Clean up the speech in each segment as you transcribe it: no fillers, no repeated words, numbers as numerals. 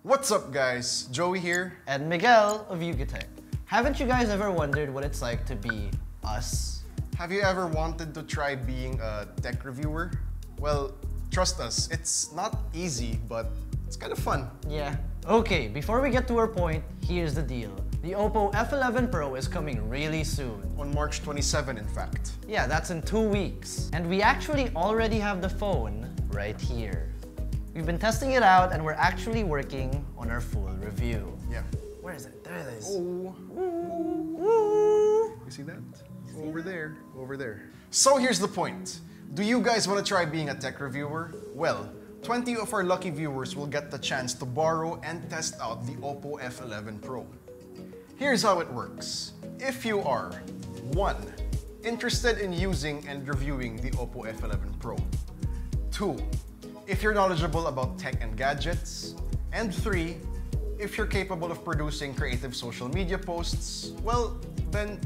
What's up guys, Joey here. And Miguel of YugaTech. Haven't you guys ever wondered what it's like to be us? Have you ever wanted to try being a tech reviewer? Well, trust us, it's not easy, but it's kind of fun. Yeah. Okay, before we get to our point, here's the deal. The OPPO F11 Pro is coming really soon. On March 27, in fact. Yeah, that's in 2 weeks. And we actually already have the phone right here. We've been testing it out and we're actually working on our full review. Yeah. Where is it? There it is. Oh. You see that? Over there. Over there. So here's the point. Do you guys want to try being a tech reviewer? Well, 20 of our lucky viewers will get the chance to borrow and test out the OPPO F11 Pro. Here's how it works. If you are 1. Interested in using and reviewing the OPPO F11 Pro. 2. If you're knowledgeable about tech and gadgets. And 3. If you're capable of producing creative social media posts, well, then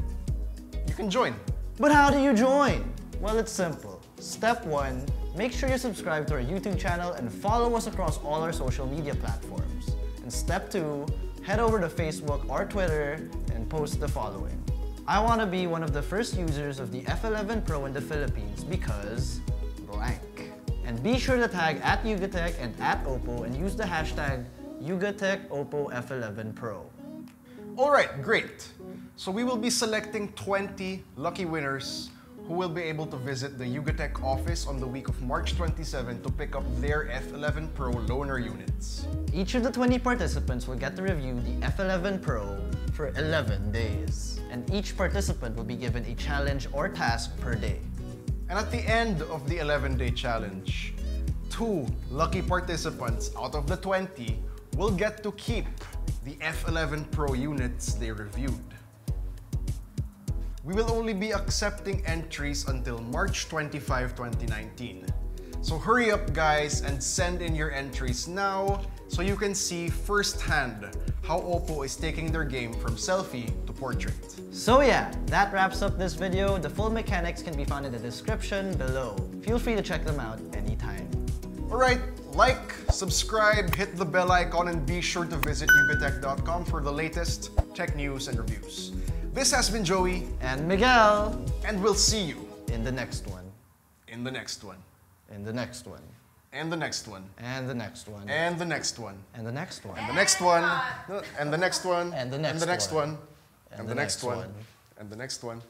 you can join. But how do you join? Well, it's simple. Step 1, make sure you subscribe to our YouTube channel and follow us across all our social media platforms. And step 2, head over to Facebook or Twitter and post the following. I want to be one of the first users of the F11 Pro in the Philippines because blank. And be sure to tag at YugaTech and at OPPO and use the hashtag YugaTech OPPO F11 Pro. Alright, great. So we will be selecting 20 lucky winners who will be able to visit the YugaTech office on the week of March 27 to pick up their F11 Pro loaner units. Each of the 20 participants will get to review the F11 Pro for 11 days. And each participant will be given a challenge or task per day. And at the end of the 11-day challenge, 2 lucky participants out of the 20 will get to keep the F11 Pro units they reviewed. We will only be accepting entries until March 25, 2019. So hurry up guys and send in your entries now so you can see firsthand how OPPO is taking their game from selfie to portrait. So yeah, that wraps up this video. The full mechanics can be found in the description below. Feel free to check them out anytime. Alright, like, subscribe, hit the bell icon, and be sure to visit yugatech.com for the latest tech news and reviews. This has been Joey and Miguel, and we'll see you in the next one. In the next one. In the next one. And the next one. And the next one. And the next one. And the next one. And the next one. And the next one. And the next one. And the next one. And the next one.